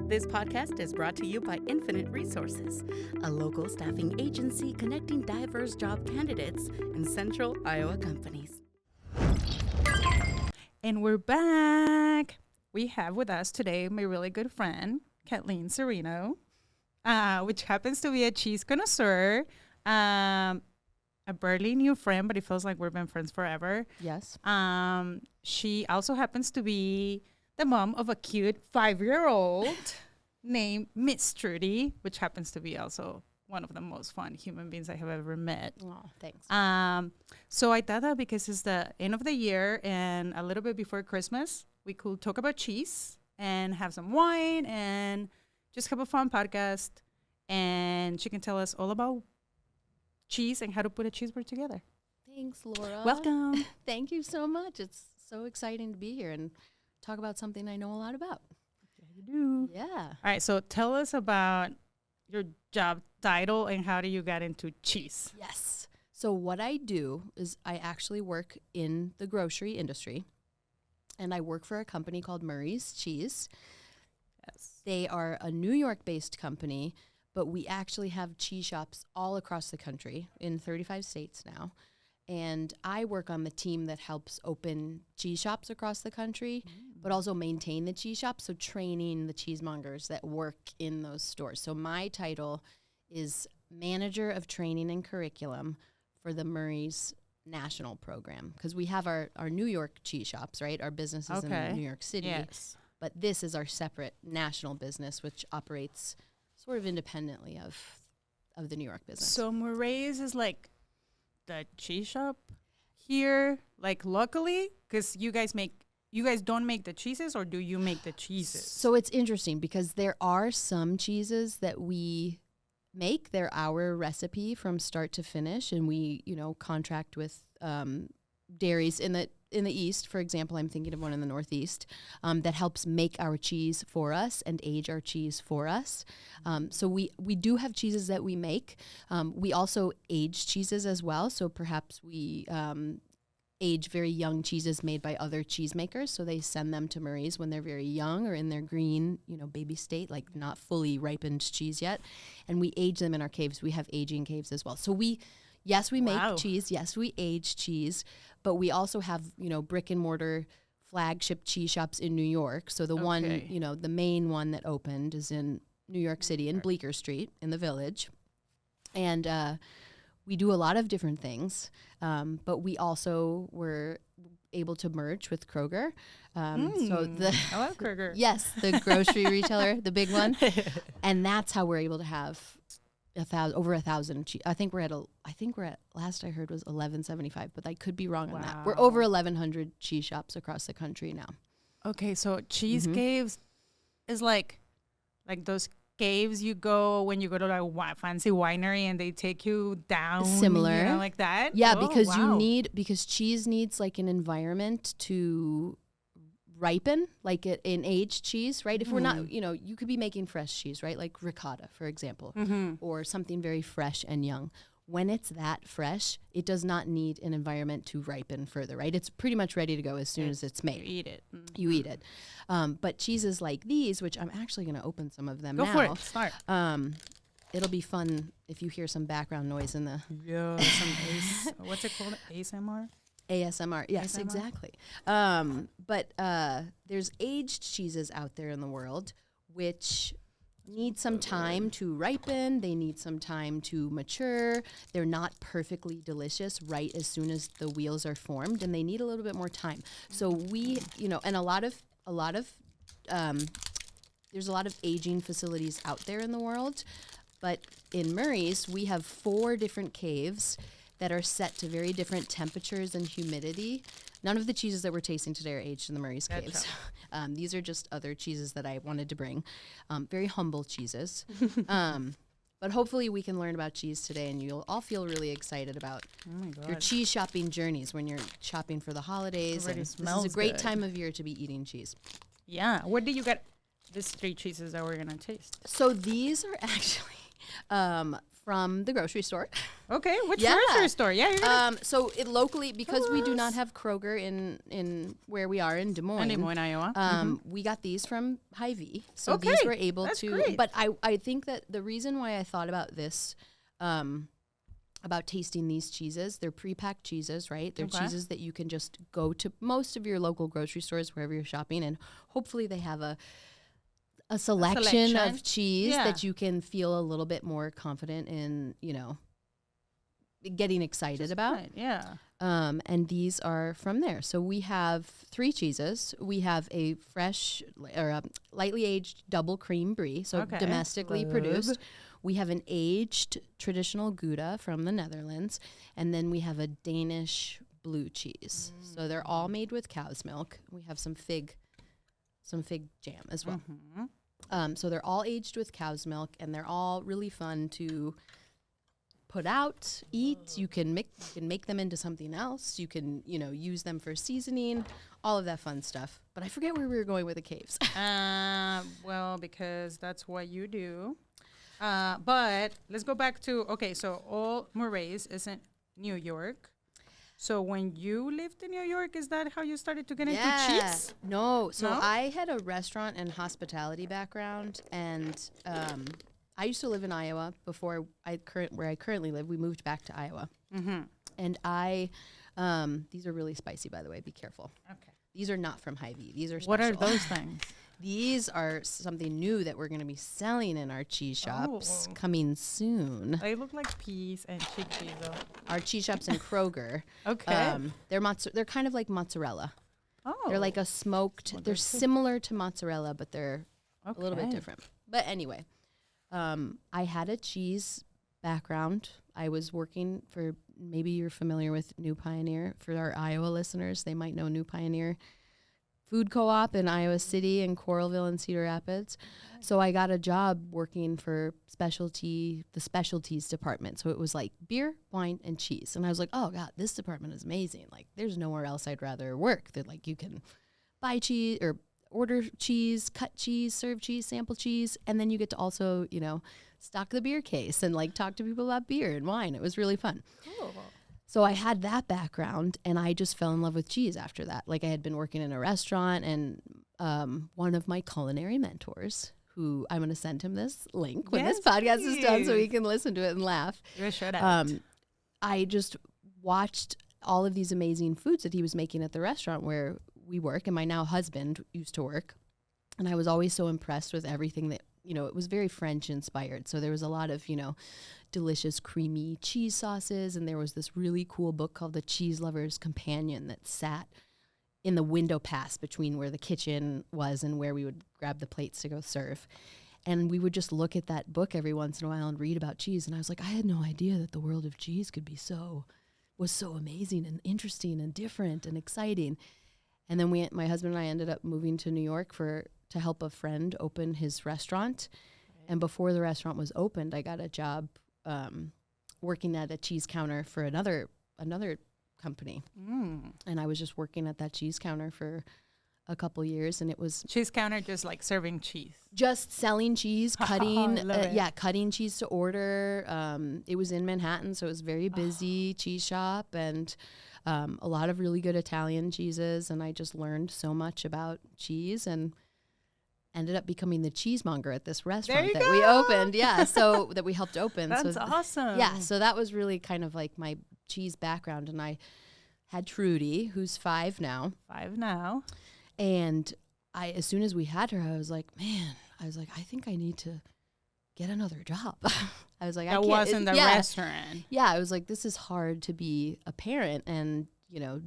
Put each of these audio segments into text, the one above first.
This podcast is brought to you by Infinite Resources, a local staffing agency connecting diverse job candidates in central Iowa companies. And we're back. We have with us today my really good friend, Kathleen Serino, which happens to be a cheese connoisseur, a barely new friend, but it feels like we've been friends forever. Yes. She also happens to be the mom of a cute 5-year-old named Miss Trudy, which happens to be also one of the most fun human beings I have ever met. Oh, thanks. So I thought that because it's the end of the year and a little bit before Christmas, we could talk about cheese and have some wine and just have a fun podcast. And she can tell us all about cheese and how to put a cheeseburger together. Thanks, Laura. Welcome. Thank you so much. It's so exciting to be here and talk about something I know a lot about. Yeah, you do. Yeah. All right. So tell us about your job title and how do you get into cheese? Yes. So what I do is I actually work in the grocery industry, and I work for a company called Murray's Cheese. Yes. They are a New York-based company, but we actually have cheese shops all across the country in 35 states now. And I work on the team that helps open cheese shops across the country, but also maintain the cheese shops, so training the cheesemongers that work in those stores. So my title is Manager of Training and Curriculum for the Murray's National Program, because we have our New York cheese shops, right? Our business is in New York City, Yes. but this is our separate national business, which operates sort of independently of the New York business. So Murray's is like the cheese shop here, like locally, because you guys don't make the cheeses, or do you make the cheeses? So it's interesting because there are some cheeses that we make. They're our recipe from start to finish, and we, contract with dairies in the East. For example, I'm thinking of one in the Northeast that helps make our cheese for us and age our cheese for us. So we do have cheeses that we make. We also age cheeses as well. So perhaps we age very young cheeses made by other cheesemakers. So they send them to Murray's when they're very young or in their green, baby state, like not fully ripened cheese yet. And we age them in our caves. We have aging caves as well. So we make cheese. Yes, we age cheese. But we also have, brick and mortar flagship cheese shops in New York. So the one, the main one that opened is in New York City in Bleecker Street in the Village. And we do a lot of different things, but we also were able to merge with Kroger. So I love Kroger. Yes, the grocery retailer, the big one, and that's how we're able to have over 1,000. I think we're at last I heard was 1,175, but I could be wrong on that. We're over 1,100 cheese shops across the country now. Okay, so cheese caves is like those caves you go when you go to like fancy winery and they take you down, similar, like that. Yeah, because cheese needs like an environment to ripen, like in aged cheese, right? If we're not, you could be making fresh cheese, right? Like ricotta, for example, or something very fresh and young. When it's that fresh, it does not need an environment to ripen further, right? It's pretty much ready to go as soon as it's made. You eat it. You eat it. But cheeses like these, which I'm actually going to open some of them now. Go for it. Start. It'll be fun if you hear some background noise in the... Yeah, what's it called? ASMR? ASMR, yes, ASMR? Exactly. But there's aged cheeses out there in the world which need some time to ripen. They need some time to mature. They're not perfectly delicious right as soon as the wheels are formed, and they need a little bit more time. So we, and there's a lot of aging facilities out there in the world, but in Murray's, we have 4 different caves that are set to very different temperatures and humidity. None of the cheeses that we're tasting today are aged in the Murray's caves. These are just other cheeses that I wanted to bring. Very humble cheeses. But hopefully we can learn about cheese today, and you'll all feel really excited about your cheese shopping journeys when you're shopping for the holidays. And this is a great time of year to be eating cheese. Yeah. Where did you get these 3 cheeses that we're going to taste? So these are actually from the grocery store. Okay, which Yeah. grocery store? Yeah, you're gonna So it locally, because we do not have Kroger in where we are in Des Moines. Des Moines, Iowa. We got these from Hy-Vee. So Okay, these were able that's to, great. but I think that the reason why I thought about this, about tasting these cheeses, they're pre-packed cheeses, right? They're Okay. cheeses that you can just go to most of your local grocery stores, wherever you're shopping, and hopefully they have a selection of cheese Yeah. that you can feel a little bit more confident in, getting excited about. Right, yeah. And these are from there. So we have 3 cheeses. We have a fresh or a lightly aged double cream brie, so Okay. domestically Love. produced. We have an aged traditional Gouda from the Netherlands, and then we have a Danish blue cheese. So they're all made with cow's milk. We have some fig jam as well. So they're all aged with cow's milk, and they're all really fun to put out, eat. You can make them into something else. You can, use them for seasoning, all of that fun stuff. But I forget where we were going with the caves. Well, because that's what you do. But let's go back to, so all Murray's isn't New York. So when you lived in New York, is that how you started to get into cheese? No. So No? I had a restaurant and hospitality background, and I used to live in Iowa before where I currently live. We moved back to Iowa. Mm-hmm. And these are really spicy, by the way. Be careful. Okay. These are not from Hy-Vee. These are special. What are those things? These are something new that we're going to be selling in our cheese shops coming soon. They look like peas and chickpeas, though. Our cheese shops in Kroger. Okay. They're kind of like mozzarella. Oh. They're like a smoked. They're similar to mozzarella, but they're a little bit Okay. different. But anyway, I had a cheese background. I was working for, maybe you're familiar with New Pioneer. For our Iowa listeners, they might know New Pioneer Food Co-op in Iowa City and Coralville and Cedar Rapids. So I got a job working for the specialties department. So it was like beer, wine, and cheese. And I was like, oh God, this department is amazing. Like there's nowhere else I'd rather work. That like you can buy cheese or order cheese, cut cheese, serve cheese, sample cheese. And then you get to also, stock the beer case and like talk to people about beer and wine. It was really fun. Cool. So I had that background, and I just fell in love with cheese after that. Like I had been working in a restaurant, and one of my culinary mentors, who I'm going to send him this link when this podcast is done so he can listen to it and laugh. You're a shout out. I just watched all of these amazing foods that he was making at the restaurant where we work, and my now husband used to work. And I was always so impressed with everything that, it was very French inspired. So there was a lot of, delicious creamy cheese sauces. And there was this really cool book called The Cheese Lover's Companion that sat in the window pass between where the kitchen was and where we would grab the plates to go serve. And we would just look at that book every once in a while and read about cheese. And I was like, I had no idea that the world of cheese could be was so amazing and interesting and different and exciting. And then my husband and I ended up moving to New York to help a friend open his restaurant. Right. And before the restaurant was opened, I got a job working at a cheese counter for another company. And I was just working at that cheese counter for a couple years, and it was Cheese counter, just like serving cheese. Just selling cheese, cutting, love it. cutting cheese to order. It was in Manhattan, so it was very busy cheese shop, and a lot of really good Italian cheeses. And I just learned so much about cheese, and ended up becoming the cheesemonger at this restaurant that we opened. Yeah, so that we helped open. That's awesome. Yeah, so that was really kind of like my cheese background, and I had Trudy, who's 5 now. 5 now. And as soon as we had her, I was like, I think I need to get another job. I was like, That wasn't the restaurant. Yeah, I was like, this is hard to be a parent and,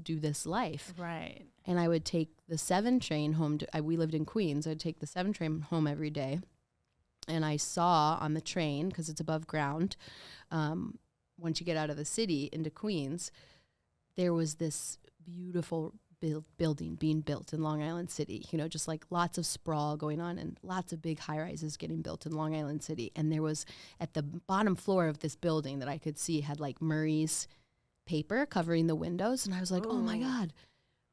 do this life. Right. And I would take the 7 train home. We lived in Queens. I'd take the 7 train home every day. And I saw on the train, because it's above ground, once you get out of the city into Queens, there was this beautiful building being built in Long Island City, just like lots of sprawl going on and lots of big high-rises getting built in Long Island City. And there was, at the bottom floor of this building that I could see, had like Murray's paper covering the windows. And I was like, oh my God,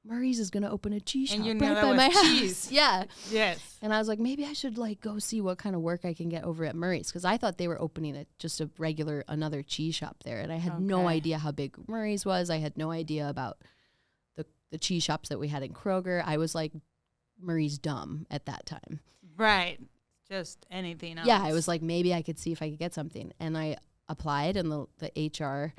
Murray's is gonna open a cheese shop And you know right that by was my cheese. house. Yeah. Yes. And I was like, maybe I should like go see what kind of work I can get over at Murray's, because I thought they were opening just a regular another cheese shop there, and I had no idea how big Murray's was. I had no idea about the cheese shops that we had in Kroger. I was like, Murray's dumb at that time. Right. Just anything else. Yeah, I was like, maybe I could see if I could get something, and I applied, and the HR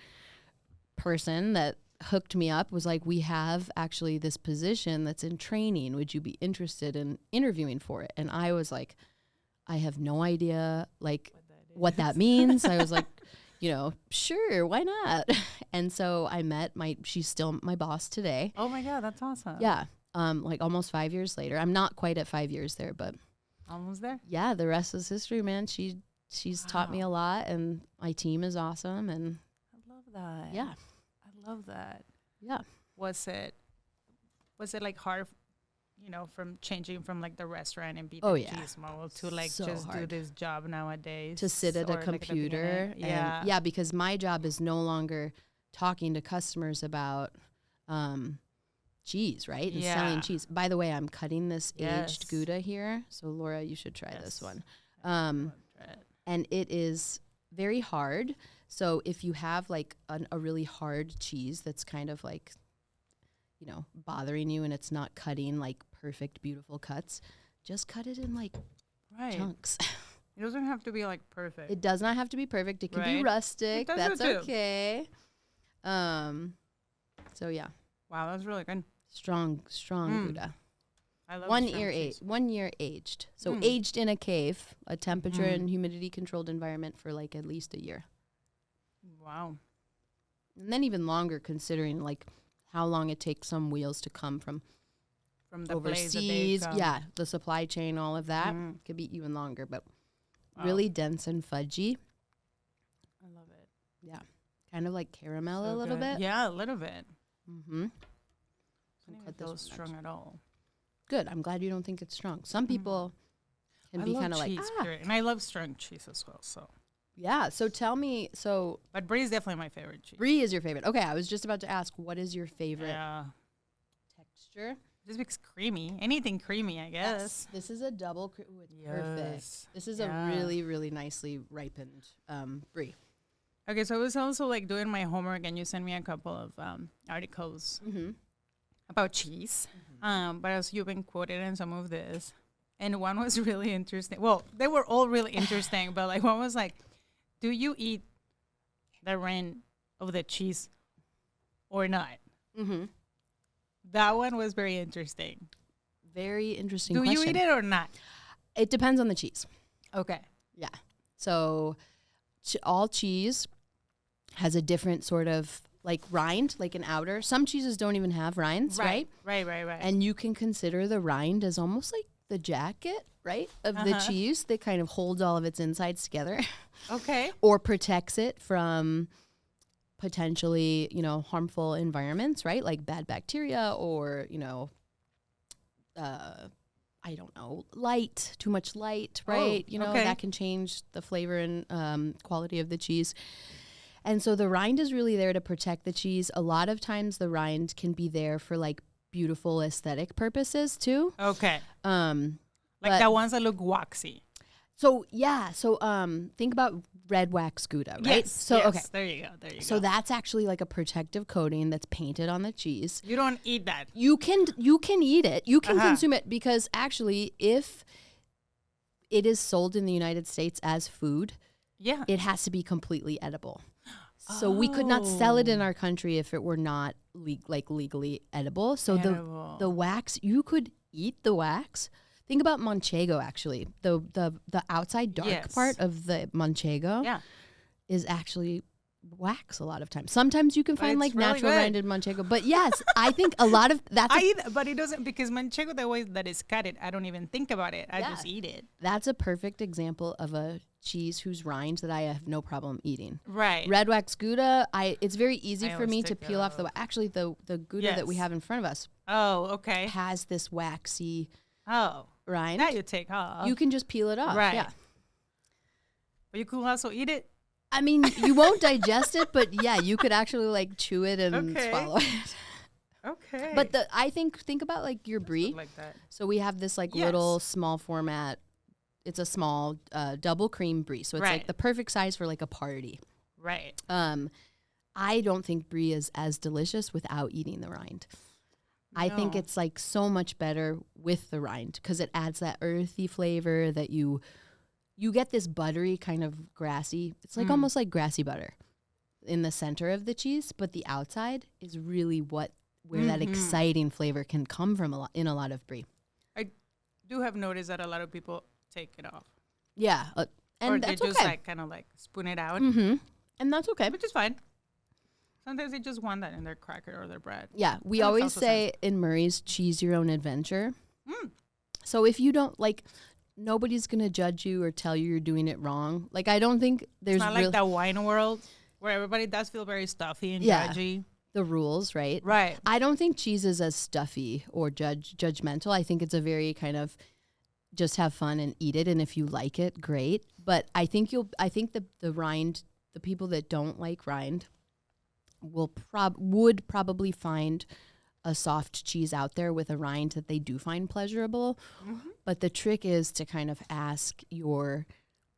person that hooked me up was like, we have actually this position that's in training. Would you be interested in interviewing for it? And I was like, I have no idea like what that means. I was like, sure, why not? And so I met she's still my boss today. Oh my God, that's awesome. Yeah. Like almost 5 years later. I'm not quite at 5 years there, but Almost there? yeah, the rest is history, man. She's taught me a lot, and my team is awesome, and I love that. yeah. I love that. Yeah. Was it like hard, from changing from like the restaurant and be Oh, the yeah. cheese model to like So just do hard. this job nowadays? To sit at or, a like, at the computer. beginning? Yeah. And, yeah, because my job is no longer talking to customers about cheese, right? And selling Yeah. cheese. By the way, I'm cutting this aged Yes. Gouda here. So, Laura, you should try this Yes. one. I love it. And it is very hard. So if you have like a really hard cheese that's kind of like, bothering you, and it's not cutting like perfect, beautiful cuts, just cut it in like Right. chunks. It doesn't have to be like perfect. It does not have to be perfect. It can be Right. rustic. It That's does it too. okay. So yeah, Wow, that's really good. strong Gouda. I love 1 strong year cheese. 1 year aged. So Mm. aged in a cave, a temperature Mhm. and humidity controlled environment for like at least a year. Wow. And then even longer, considering like how long it takes some wheels to come from From the place that they overseas. come. Yeah, the supply chain, all of that Mhm. could be even longer, but Wow. really dense and fudgy. I love it. Yeah, kind of like caramel So a little good. bit. Yeah, a little bit. Mm-hmm. I don't even feel strong at all. Good. I'm glad you don't think it's strong. Some people can I be love kind of like, cheese, period. And I love strong cheese as well. So, yeah. So tell me, but brie is definitely my favorite cheese. brie is your favorite. Okay, I was just about to ask, what is your favorite Yeah, texture? just because creamy. Anything creamy, I guess. This is a double. Ooh, it's perfect. Yes. This is Yeah. a really, really nicely ripened brie. Okay, so I was also like doing my homework, and you sent me a couple of articles Mm-hmm. about cheese. But as you've been quoted in some of this, and one was really interesting. Well, they were all really interesting, but like one was like, do you eat the rind of the cheese or not? Mm-hmm. That one was very interesting. Very interesting Do question. you eat it or not? It depends on the cheese. Okay. Yeah. So all cheese has a different sort of like rind, like an outer. Some cheeses don't even have rinds, right? Right. And you can consider the rind as almost like the jacket, right, of the cheese that kind of holds all of its insides together Okay. or protects it from potentially, harmful environments, right? Like bad bacteria or, I don't know, too much light, right? okay. That can change the flavor and quality of the cheese. And so the rind is really there to protect the cheese. A lot of times the rind can be there for like beautiful aesthetic purposes too. Okay. But- Like the ones that look waxy. So yeah, think about red wax Gouda, right? Yes. So yes, okay. There you go. So that's actually like a protective coating that's painted on the cheese. You don't eat that. You can eat it. You can Uh-huh. consume it because actually if it is sold in the United States as food, Yeah. it has to be completely edible. So we could not sell it in our country if it were not legally edible. So Edible. the wax, you could eat the wax. Think about manchego actually. The outside dark Yes. part of the manchego Yeah. is actually wax a lot of times. Sometimes you can find it's like really natural good. rinded manchego. But yes, I think a lot of that's I eat, but it doesn't, because manchego, the way that it's cut it, I don't even think about it. I Yeah. just eat it. that's a perfect example of a cheese whose rind that I have no problem eating. Right. Red wax Gouda, it's very easy I for always me to take peel off that actually the Gouda that we Yes. have in front of us Oh, okay. has this waxy Oh. rind. That you take off. You can just peel it off. Right. Yeah. But you could also eat it. I mean, you won't digest it, but yeah, you could actually like chew it and Okay. swallow it. Okay. But I think about like your brie. like that. So we have this like Yes. little small format. It's a small double cream brie. So it's like Right. the perfect size for like a party. Right. I don't think brie is as delicious without eating the rind. I think No. it's like so much better with the rind because it adds that earthy flavor that you get this buttery kind of grassy. It's like almost like grassy butter in the center of the cheese, but the outside is really where that exciting flavor can come from in a lot of brie. I do have noticed that a lot of people take it off. Yeah, and or that's they just okay. like kind of like spoon it out, And that's okay. which is fine. Sometimes they just want that in their cracker or their bread. Yeah, we That makes always also say in Murray's, choose your own adventure. Mm. So if you don't like, nobody's gonna judge you or tell you you're doing it wrong. Like I don't think there's It's not like that wine world where everybody does feel very stuffy and Yeah. judgy. the rules, right? Right. I don't think cheese is as stuffy or judgmental. I think it's a very kind of just have fun and eat it, and if you like it, great. But I think the rind, the people that don't like rind, would probably find a soft cheese out there with a rind that they do find pleasurable. But the trick is to kind of ask your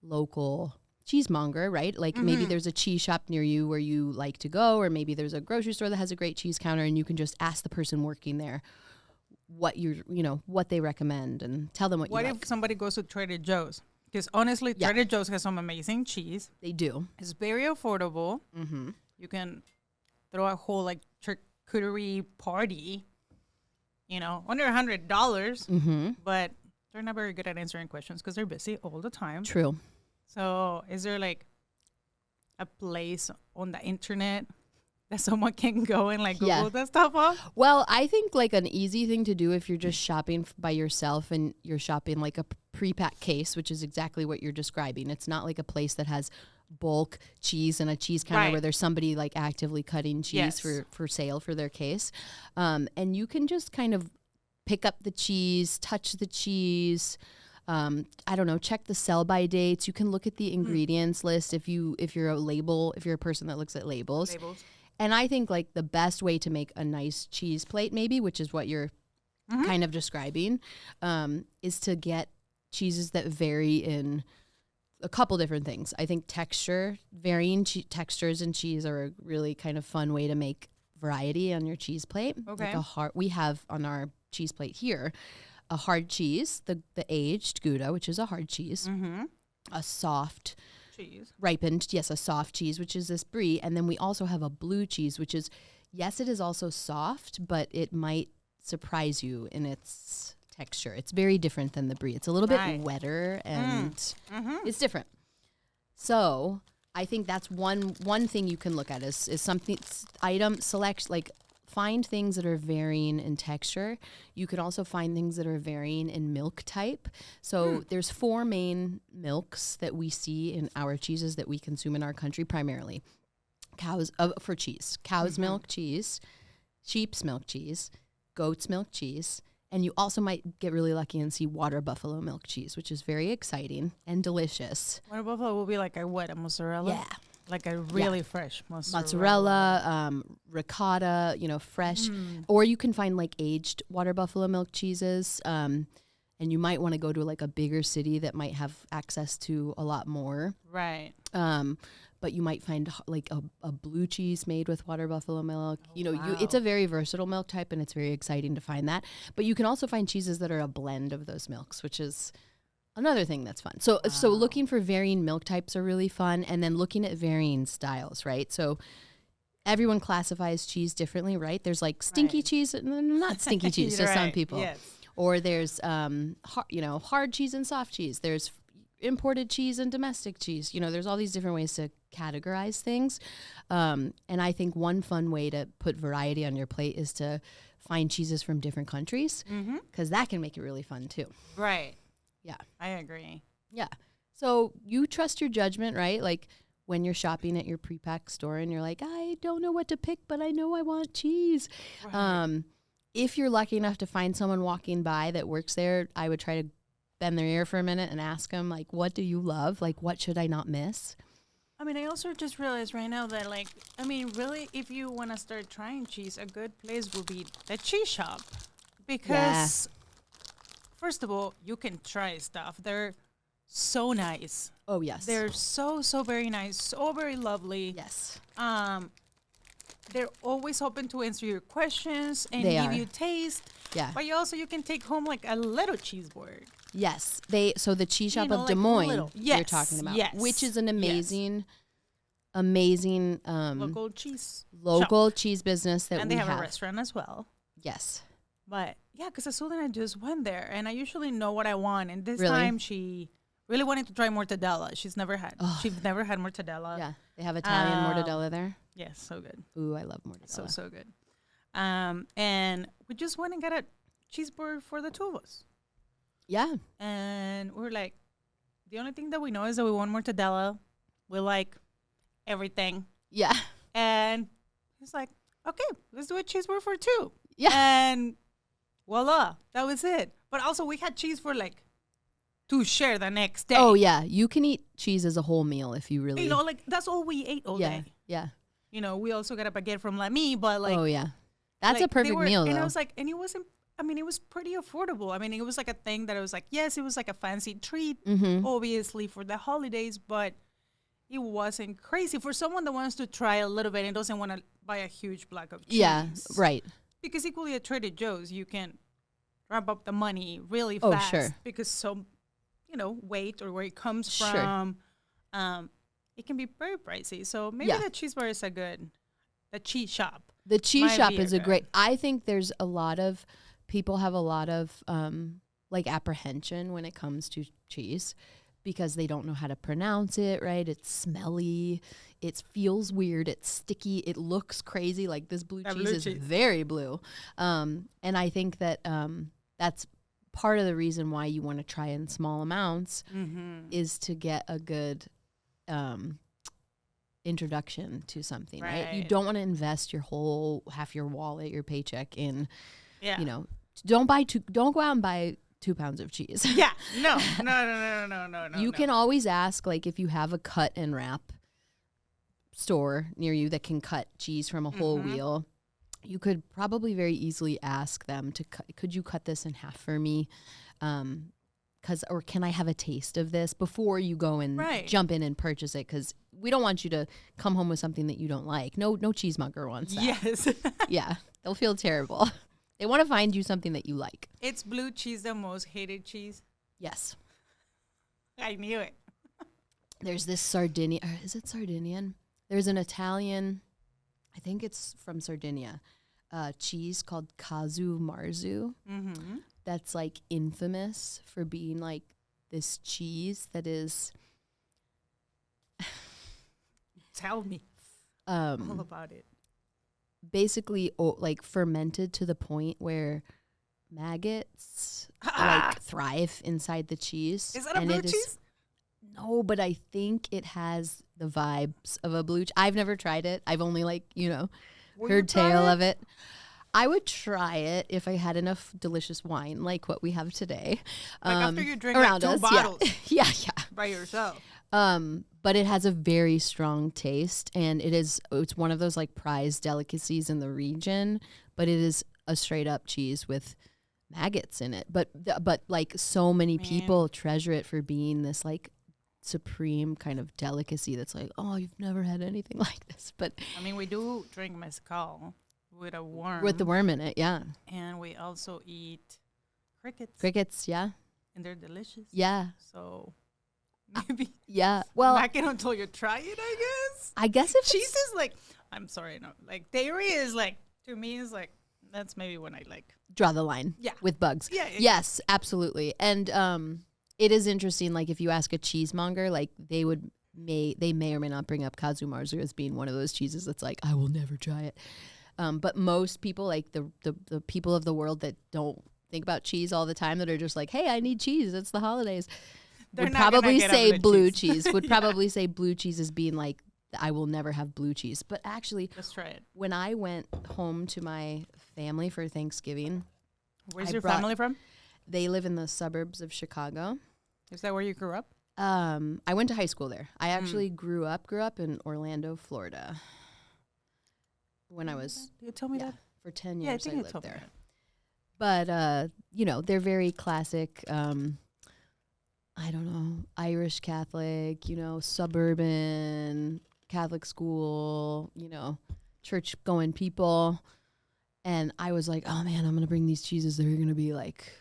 local cheesemonger, right? Like maybe there's a cheese shop near you where you like to go, or maybe there's a grocery store that has a great cheese counter, and you can just ask the person working there what what they recommend and tell them what What you if like. somebody goes to Trader Joe's? Because honestly, Yeah. Trader Joe's has some amazing cheese. They do. It's very affordable. Mm-hmm. You can throw a whole like charcuterie party, under $100. Mm-hmm. But they're not very good at answering questions because they're busy all the time. True. So is there like a place on the internet that someone can go and like Google Yeah. that stuff up? Well, I think like an easy thing to do if you're just shopping by yourself and you're shopping like a pre-packed case, which is exactly what you're describing. It's not like a place that has bulk cheese and a cheese counter Right. where there's somebody like actively cutting cheese Yes. for sale for their case. And you can just kind of pick up the cheese, touch the cheese. I don't know, check the sell by dates. You can look at the ingredients list if you're a person that looks at labels. And I think like the best way to make a nice cheese plate, maybe, which is what you're kind of describing, is to get cheeses that vary in a couple different things. I think varying textures in cheese are a really kind of fun way to make variety on your cheese plate. Okay. We have on our cheese plate here a hard cheese, the aged Gouda, which is a hard cheese, a soft Cheese. ripened, yes, a soft cheese, which is this brie. And then we also have a blue cheese, which is, yes, it is also soft, but it might surprise you in its texture. It's very different than the brie. It's a little Right. bit wetter and it's different. So I think that's one thing you can look at is something, find things that are varying in texture. You can also find things that are varying in milk type. So there's 4 main milks that we see in our cheeses that we consume in our country primarily. For cheese. Cow's milk cheese, sheep's milk cheese, goat's milk cheese, and you also might get really lucky and see water buffalo milk cheese, which is very exciting and delicious. Water buffalo will be like a mozzarella? Yeah. Like a really fresh mozzarella. Mozzarella, ricotta, fresh. Or you can find like aged water buffalo milk cheeses. And you might want to go to like a bigger city that might have access to a lot more. Right. But you might find like a blue cheese made with water buffalo milk. It's a very versatile milk type, and it's very exciting to find that. But you can also find cheeses that are a blend of those milks, which is another thing that's fun. So looking for varying milk types are really fun, and then looking at varying styles, right? So everyone classifies cheese differently, right? There's like stinky cheese and not stinky cheese to some people. Yes. Or there's hard cheese and soft cheese. There's imported cheese and domestic cheese. There's all these different ways to categorize things. And I think one fun way to put variety on your plate is to find cheeses from different countries, because that can make it really fun too. Right. Yeah. I agree. Yeah. So you trust your judgment, right? Like when you're shopping at your pre-packed store and you're like, I don't know what to pick, but I know I want cheese. Right. If you're lucky enough to find someone walking by that works there, I would try to bend their ear for a minute and ask them, like, what do you love? Like, what should I not miss? I mean, I also just realized right now that, like, I mean, really, if you want to start trying cheese, a good place will be the cheese shop. Because, first of all, you can try stuff. They're so nice. Oh, yes. They're so very nice, so very lovely. Yes. They're always open to answer your questions and They give are. you taste. Yeah. But you can take home like a little cheese board. Yes. So the cheese shop of like Des Moines little. you're talking about, Yes. which is an amazing Local cheese local shop. cheese business that And we they have a restaurant as well. Yes. But yeah, because Azul and I just went there, and I usually know what I want. And this Really? time she really wanted to try mortadella. She's never had mortadella. Yeah. They have Italian mortadella there. Yes, so good. Ooh, I love mortadella. So good. And we just went and got a cheeseburger for the two of us. Yeah. And we're like, the only thing that we know is that we want mortadella. We like everything. Yeah. And he's like, okay, let's do a cheeseburger for two. Yeah. And voila, that was it. But also we had cheese for like to share the next day. Oh, yeah. You can eat cheese as a whole meal if you really. Like that's all we ate all day. Yeah. We also got a baguette from Lamy, but like. Oh, yeah. That's like, a perfect meal, though. And I was like, and it wasn't. I mean, it was pretty affordable. I mean, it was like a thing that I was like, yes, it was like a fancy treat, obviously for the holidays, but it wasn't crazy for someone that wants to try a little bit and doesn't want to buy a huge block of cheese. Yeah, right. Because equally at Trader Joe's, you can ramp up the money really Oh, fast. sure. Because weight or where it comes Sure. from, it can be very pricey. So maybe the cheeseburger is the cheese shop. The cheese might shop be is a great. I think there's a lot of people have a lot of like apprehension when it comes to cheese because they don't know how to pronounce it right. It's smelly. It feels weird. It's sticky. It looks crazy. Like this blue cheese is very blue. And I think that that's part of the reason why you want to try in small amounts is to get a good introduction to something, right? You don't want to invest your whole half your wallet, your paycheck in, don't go out and buy 2 pounds of cheese. Yeah, no. You can always ask, like, if you have a cut and wrap store near you that can cut cheese from a whole wheel, you could probably very easily ask them to could you cut this in half for me? Or can I have a taste of this before you go and jump in and purchase it? Because we don't want you to come home with something that you don't like. No cheesemonger wants that. Yes. Yeah, they'll feel terrible. They want to find you something that you like. It's blue cheese, the most hated cheese. Yes. I knew it. There's this Sardinia. Is it Sardinian? There's an Italian, I think it's from Sardinia, cheese called Casu Marzu. That's like infamous for being like this cheese that is. Tell me all about it. Basically, like fermented to the point where maggots like thrive inside the cheese. Is that a blue cheese? No, but I think it has the vibes of a blue cheese. I've never tried it. I've only heard tale of it. I would try it if I had enough delicious wine like what we have today. Like after you drink around like 2 us, bottles. Yeah. By yourself. But it has a very strong taste, and it's one of those like prized delicacies in the region, but it is a straight up cheese with maggots in it. But like so many people treasure it for being this like supreme kind of delicacy that's like, oh, you've never had anything like this. But I mean, we do drink mezcal with a worm. With the worm in it, yeah. And we also eat crickets. Crickets, yeah. And they're delicious. Yeah. So maybe. Yeah. Well, I can until you try it, I guess. I guess if cheese is like, I'm sorry, no. Like dairy is like, to me is like, that's maybe when I like. Draw the line. Yeah. With bugs. Yeah. Yes, absolutely. And it is interesting, like if you ask a cheesemonger, like they may or may not bring up Casu Marzu as being one of those cheeses that's like, I will never try it. But most people, like the people of the world that don't think about cheese all the time, that are just like, hey, I need cheese, it's the holidays, would probably say blue cheese. Would probably say blue cheese as being like, I will never have blue cheese. But actually, let's try it. When I went home to my family for Thanksgiving. Where's your family from? They live in the suburbs of Chicago. Is that where you grew up? I went to high school there. I actually grew up in Orlando, Florida. When I was You told me that. for 10 Yeah, I years think I you lived told me there. that. But they're very classic I don't know, Irish Catholic, suburban Catholic school, church going people. And I was like, oh man, I'm going to bring these cheeses. They're going to be like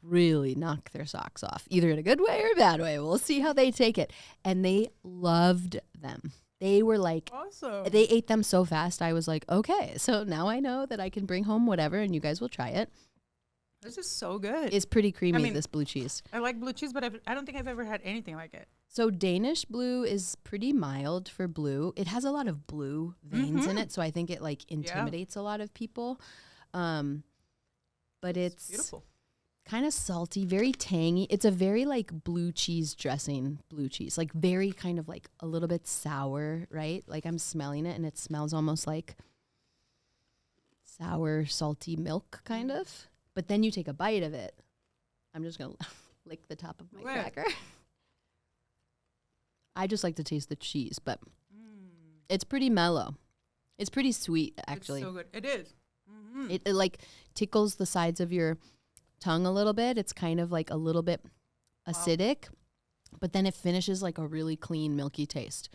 really knock their socks off, either in a good way or a bad way. We'll see how they take it. And they loved them. They were like, Awesome. they ate them so fast. I was like, okay, so now I know that I can bring home whatever and you guys will try it. This is so good. It's pretty creamy, I mean, this blue cheese. I like blue cheese, but I don't think I've ever had anything like it. So Danish blue is pretty mild for blue. It has a lot of blue veins in it, so I think it like intimidates a lot of people. But it's beautiful. Kind of salty, very tangy. It's a very like blue cheese dressing blue cheese, like very kind of like a little bit sour, right? Like I'm smelling it and it smells almost like sour, salty milk kind of. But then you take a bite of it. I'm just going to lick the top of my cracker. I just like to taste the cheese, but it's pretty mellow. It's pretty sweet, actually. It's so good. It is. Mm-hmm. It like tickles the sides of your tongue a little bit. It's kind of like a little bit acidic, but then it finishes like a really clean, milky taste.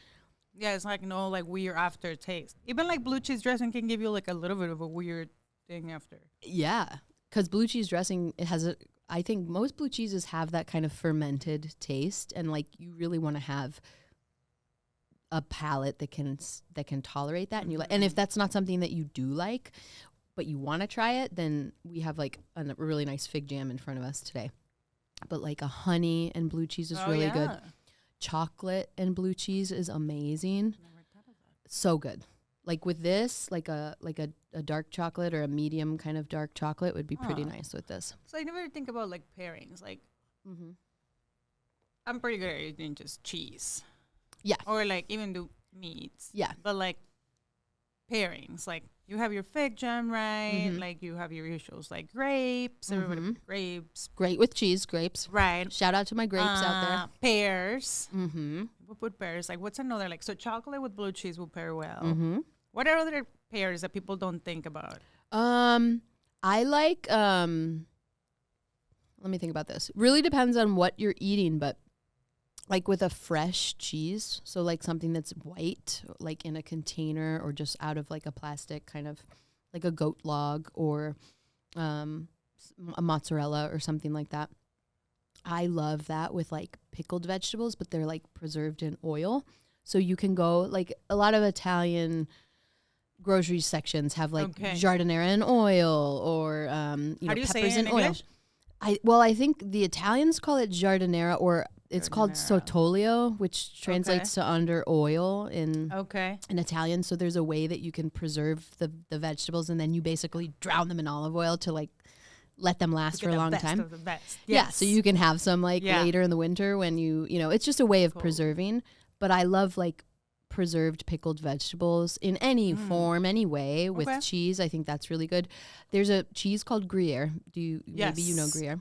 Yeah, it's like no like weird aftertaste. Even like blue cheese dressing can give you like a little bit of a weird thing after. Yeah, because blue cheese dressing, I think most blue cheeses have that kind of fermented taste, and like you really want to have a palate that can tolerate that. And if that's not something that you do like, but you want to try it, then we have like a really nice fig jam in front of us today. But like a honey and blue cheese is really good. Chocolate and blue cheese is amazing. Never thought of that. So good. Like with this, like a dark chocolate or a medium kind of dark chocolate would be pretty nice with this. So I never think about like pairings. Like I'm pretty good at eating just cheese. Yeah. Or like even do meats. Yeah. But like pairings, like you have your fig jam, right? Like you have your usuals like grapes. Everybody grapes. Great with cheese, grapes. Right. Shout out to my grapes out there. Pears. Mm-hmm. We'll put pears. Like what's another like so chocolate with blue cheese will pair well. Mm-hmm. What are other pears that people don't think about? I like let me think about this. Really depends on what you're eating, but like with a fresh cheese, so like something that's white, like in a container or just out of like a plastic kind of like a goat log or a mozzarella or something like that. I love that with like pickled vegetables, but they're like preserved in oil. So you can go like a lot of Italian grocery sections have like giardiniera in oil or How do you peppers say it in oil. English? I think the Italians call it giardiniera, or it's called sottolio, which translates to under oil in Italian. So there's a way that you can preserve the vegetables, and then you basically drown them in olive oil to like let them last for a long time. Of the best. Yeah, so you can have some like later in the winter when it's just a way of preserving. But I love like preserved pickled vegetables in any form, any way with cheese. I think that's really good. There's a cheese called Gruyere. Maybe you know Gruyere?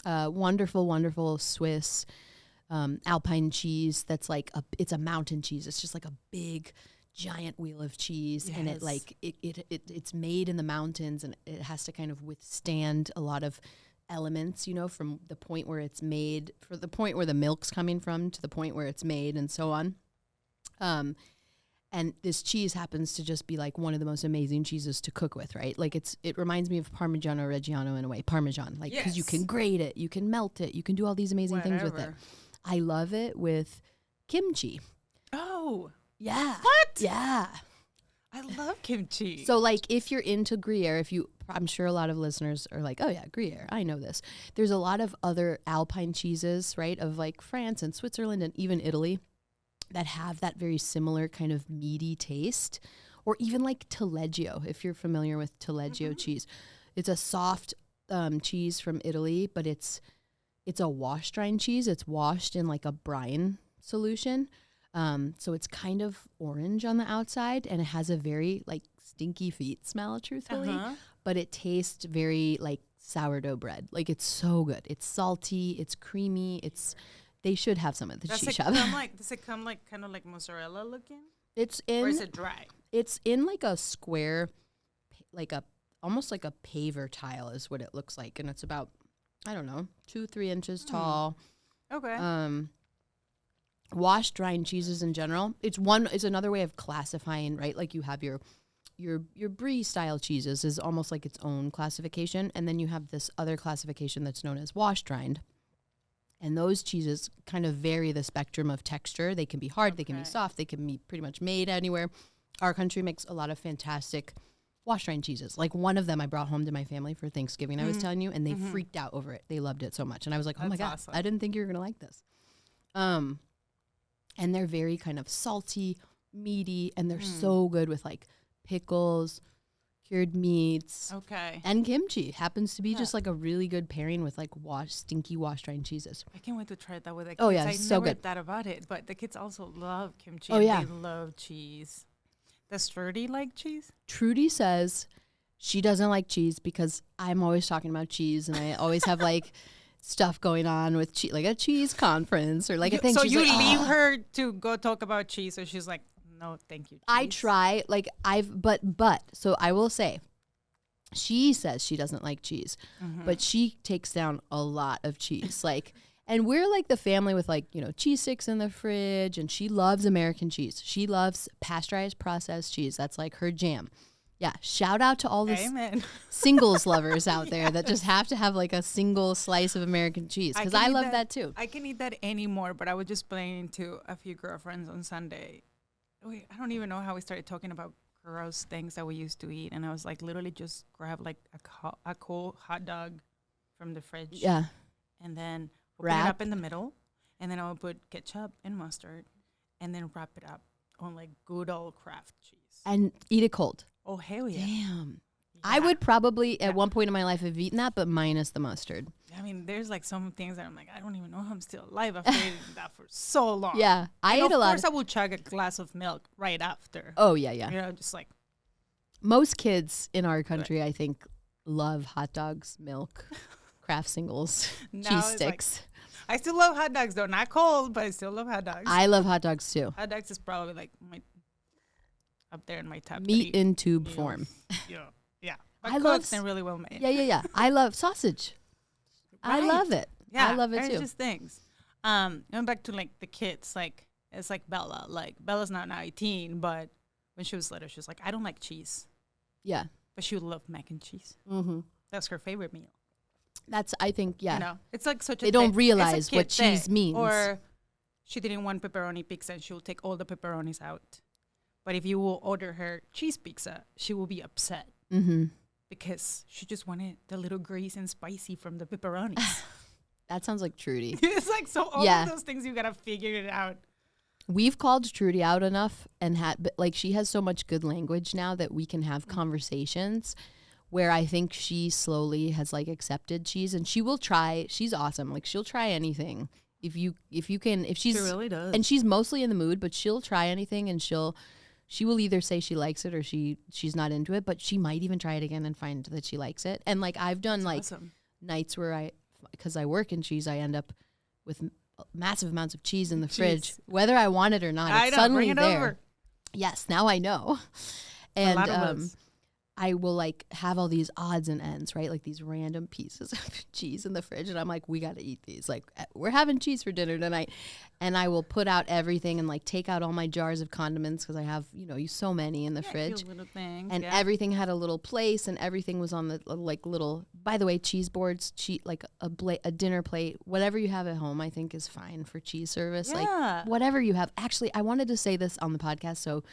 Wonderful, wonderful Swiss Alpine cheese. That's like it's a mountain cheese. It's just like a big, giant wheel of cheese, and it like it's made in the mountains, and it has to kind of withstand a lot of elements, from the point where it's made, for the point where the milk's coming from to the point where it's made, and so on. And this cheese happens to just be like one of the most amazing cheeses to cook with, right? Like it reminds me of Parmigiano Reggiano in a way, Parmesan, like because you can grate it, you can melt it, you can do all these amazing things with it. I love it with kimchi. Oh, yeah. What? Yeah. I love kimchi. So like if you're into Gruyere, I'm sure a lot of listeners are like, oh yeah, Gruyere, I know this. There's a lot of other Alpine cheeses, right? Of like France and Switzerland and even Italy that have that very similar kind of meaty taste, or even like taleggio, if you're familiar with taleggio cheese. It's a soft cheese from Italy, but it's a washed rind cheese. It's washed in like a brine solution. So it's kind of orange on the outside, and it has a very like stinky feet smell, truthfully, but it tastes very like sourdough bread. Like it's so good. It's salty, it's creamy, it's They should have some at the cheese shop. Does it come like kind of like mozzarella looking? Or is it dry? It's in like a square, almost like a paver tile is what it looks like, and it's about, I don't know, 2-3 inches tall. Okay. Washed drying cheeses in general. It's another way of classifying, right? Like you have your brie style cheeses is almost like its own classification, and then you have this other classification that's known as wash drined. And those cheeses kind of vary the spectrum of texture. They can be hard, they can be soft, they can be pretty much made anywhere. Our country makes a lot of fantastic wash drying cheeses. Like one of them I brought home to my family for Thanksgiving, I was telling you, and they freaked out over it. They loved it so much. And I was like, oh my God, awesome. I didn't think you were going to like this. And they're very kind of salty, meaty, and they're so good with like pickles, cured meats, and kimchi. Happens to be just like a really good pairing with like stinky wash drying cheeses. I can't wait to try that with the kids. Oh yeah, I so never good. thought about it, but the kids also love kimchi. Oh yeah, they love cheese. Does Trudy like cheese? Trudy says she doesn't like cheese because I'm always talking about cheese, and I always have like stuff going on with cheese, like a cheese conference or like a thing. So she's you like, leave her to go talk about cheese, so she's like, no, thank you. Cheese. I try, like but so I will say, she says she doesn't like cheese, but she takes down a lot of cheese. Like, and we're like the family with like, you know, cheese sticks in the fridge, and she loves American cheese. She loves pasteurized processed cheese. That's like her jam. Yeah, shout out to all the singles lovers out there that just have to have like a single slice of American cheese, because I love that too. I can eat that anymore, but I was just explaining to a few girlfriends on Sunday. Wait, I don't even know how we started talking about gross things that we used to eat, and I was like, literally just grab like a cold hot dog from the fridge. Yeah. And then open it up in the middle, and then I would put ketchup and mustard, and then wrap it up on like good old Kraft cheese. And eat it cold. Oh, hell yeah. Damn. Yeah. I would probably at one point in my life have eaten that, but minus the mustard. I mean, there's like some things that I'm like, I don't even know how I'm still alive after eating that for so long. Yeah. I ate a lot. Of course, I will chug a glass of milk right after. Oh, yeah, yeah. You know, just like. Most kids in our country, I think, love hot dogs, milk, Kraft singles, cheese sticks. Like, I still love hot dogs, though. Not cold, but I still love hot dogs. I love hot dogs, too. Hot dogs is probably like up there in my top meat 3. in tube form. Yeah. But I love and really well made. Yeah. I love sausage. Right. I love it. Yeah, I love it too. It's just things. Going back to like the kids, like it's like Bella. Like Bella's not now 18, but when she was little, she was like, I don't like cheese. Yeah. But she would love mac and cheese. Mm-hmm. That's her favorite meal. That's, I think, yeah. You know, it's like such a They don't realize what cheese means. Or she didn't want pepperoni pizza, and she will take all the pepperonis out. But if you will order her cheese pizza, she will be upset. Mm-hmm. Because she just wanted the little grease and spicy from the pepperonis. That sounds like Trudy. It's like, so all of those things, you got to figure it out. We've called Trudy out enough and but like she has so much good language now that we can have conversations where I think she slowly has like accepted cheese, and she will try. She's awesome. Like she'll try anything. If she's, she really does. And she's mostly in the mood, but she'll try anything, and she will either say she likes it or she's not into it, but she might even try it again and find that she likes it. And like I've done nights where because I work in cheese, I end up with massive amounts of cheese in the fridge, whether I want it or not. It's suddenly there. Over. Yes, now I know. And I will like have all these odds and ends, right? Like these random pieces of cheese in the fridge, and I'm like, we got to eat these. Like we're having cheese for dinner tonight, and I will put out everything and like take out all my jars of condiments because I have so many in the fridge, little things, and everything had a little place, and everything was on the like little. By the way, cheese boards, like a dinner plate, whatever you have at home, I think is fine for cheese service. Yeah. Like whatever you have. Actually, I wanted to say this on the podcast so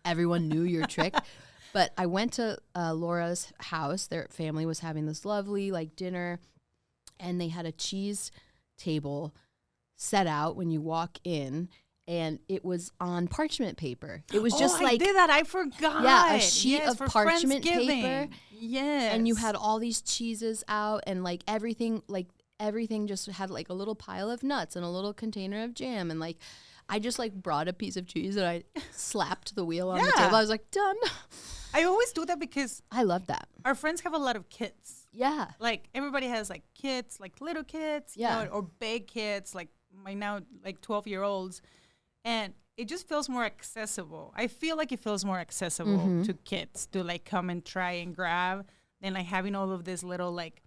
everyone knew your trick. But I went to Laura's house. Their family was having this lovely like dinner, and they had a cheese table set out when you walk in, and it was on parchment paper. It was just like I did that. I forgot. Yeah, a sheet of parchment paper. Yes, and you had all these cheeses out, and like everything just had like a little pile of nuts and a little container of jam, and like I just like brought a piece of cheese and I slapped the wheel on the table. I was like, done. I always do that because I love that. Our friends have a lot of kids. Yeah. Like everybody has like kids, like little kids, or big kids, like my now like 12-year-olds, and it just feels more accessible. I feel like it feels more accessible to kids to like come and try and grab than like having all of this little like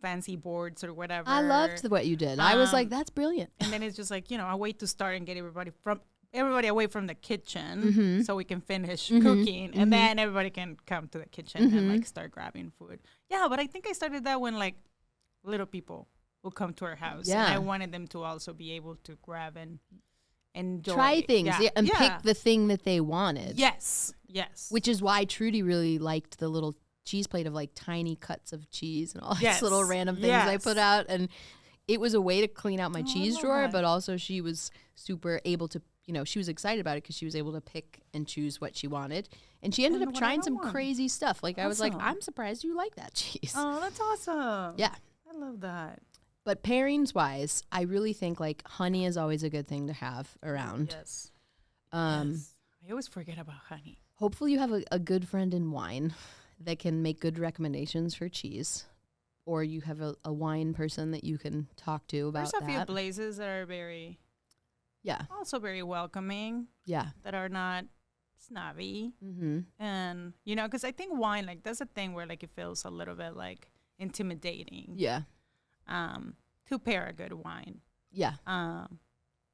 fancy boards or whatever. I loved what you did. I was like, that's brilliant. And then it's just like, you know, a way to start and get everybody away from the kitchen so we can finish cooking, and then everybody can come to the kitchen and like start grabbing food. Yeah, but I think I started that when like little people will come to our house. Yeah. And I wanted them to also be able to grab and enjoy. Try things and pick the thing that they wanted. Yes. Which is why Trudy really liked the little cheese plate of like tiny cuts of cheese and all these little random things I put out. And it was a way to clean out my cheese drawer, but also she was super able to, you know, she was excited about it because she was able to pick and choose what she wanted. And she ended up trying some crazy stuff. Like I was like, I'm surprised you like that cheese. Oh, that's awesome. Yeah. I love that. But pairings wise, I really think like honey is always a good thing to have around. Yes. I always forget about honey. Hopefully you have a good friend in wine that can make good recommendations for cheese. Or you have a wine person that you can talk to about that. There's a few places that are also very welcoming. Yeah. That are not snobby. And, you know, because I think wine, like, that's a thing where, like, it feels a little bit, like, intimidating. Yeah. To pair a good wine. Yeah.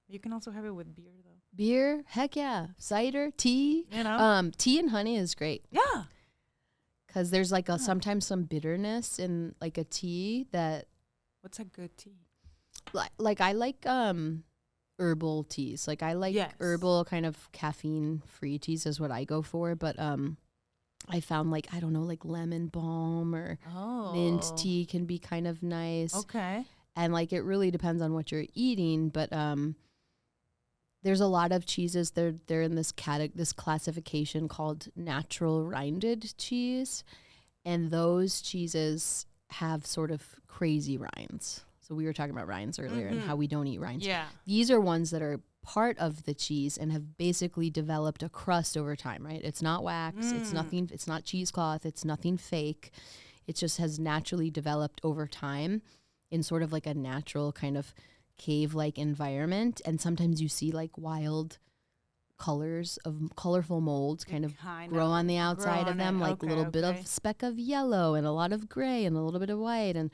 You can also have it with beer, though. Beer? Heck yeah. Cider? Tea? You know? Tea and honey is great. Yeah. Because there's like sometimes some bitterness in like a tea that. What's a good tea? Like I like herbal teas. Like I like herbal kind of caffeine free teas is what I go for. But I found like, I don't know, like lemon balm or mint tea can be kind of nice. Okay. And like it really depends on what you're eating. But there's a lot of cheeses. They're in this classification called natural rinded cheese, and those cheeses have sort of crazy rinds. So we were talking about rinds earlier and how we don't eat rinds. Yeah, these are ones that are part of the cheese and have basically developed a crust over time. Right? It's not wax. It's nothing. It's not cheesecloth. It's nothing fake. It just has naturally developed over time in sort of like a natural kind of cave-like environment, and sometimes you see like wild colors of colorful molds kind of grow on the outside of them, like a little bit of speck of yellow and a lot of gray and a little bit of white. And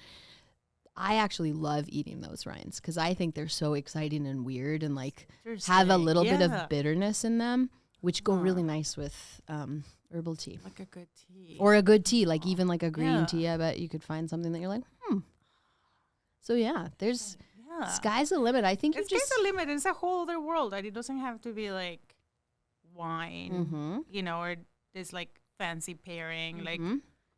I actually love eating those rinds because I think they're so exciting and weird and like have a little bit of bitterness in them, which go really nice with herbal tea. Like a good tea. Or a good tea, like even like a green tea. I bet you could find something that you're like, So yeah, there's... Sky's the limit. I think sky's the limit. It's a whole other world. It doesn't have to be like wine, you know, or this like fancy pairing. Like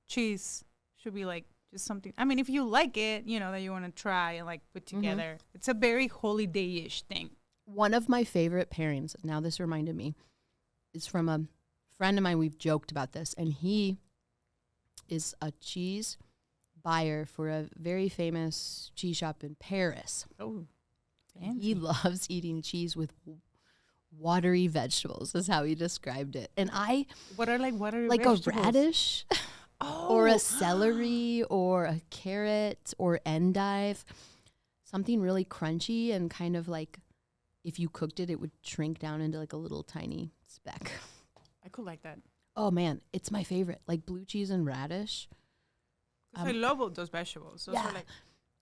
cheese should be like just something. I mean, if you like it, you know, that you want to try and like put together. It's a very holiday-ish thing. One of my favorite pairings, now this reminded me, is from a friend of mine. We've joked about this, and he is a cheese buyer for a very famous cheese shop in Paris. Oh, he loves eating cheese with watery vegetables, is how he described it. And what are like watery like vegetables? A radish or a celery or a carrot or endive, something really crunchy and kind of like if you cooked it, it would shrink down into like a little tiny speck. I could like that. Oh man, it's my favorite. Like blue cheese and radish. I love those vegetables. Those are like,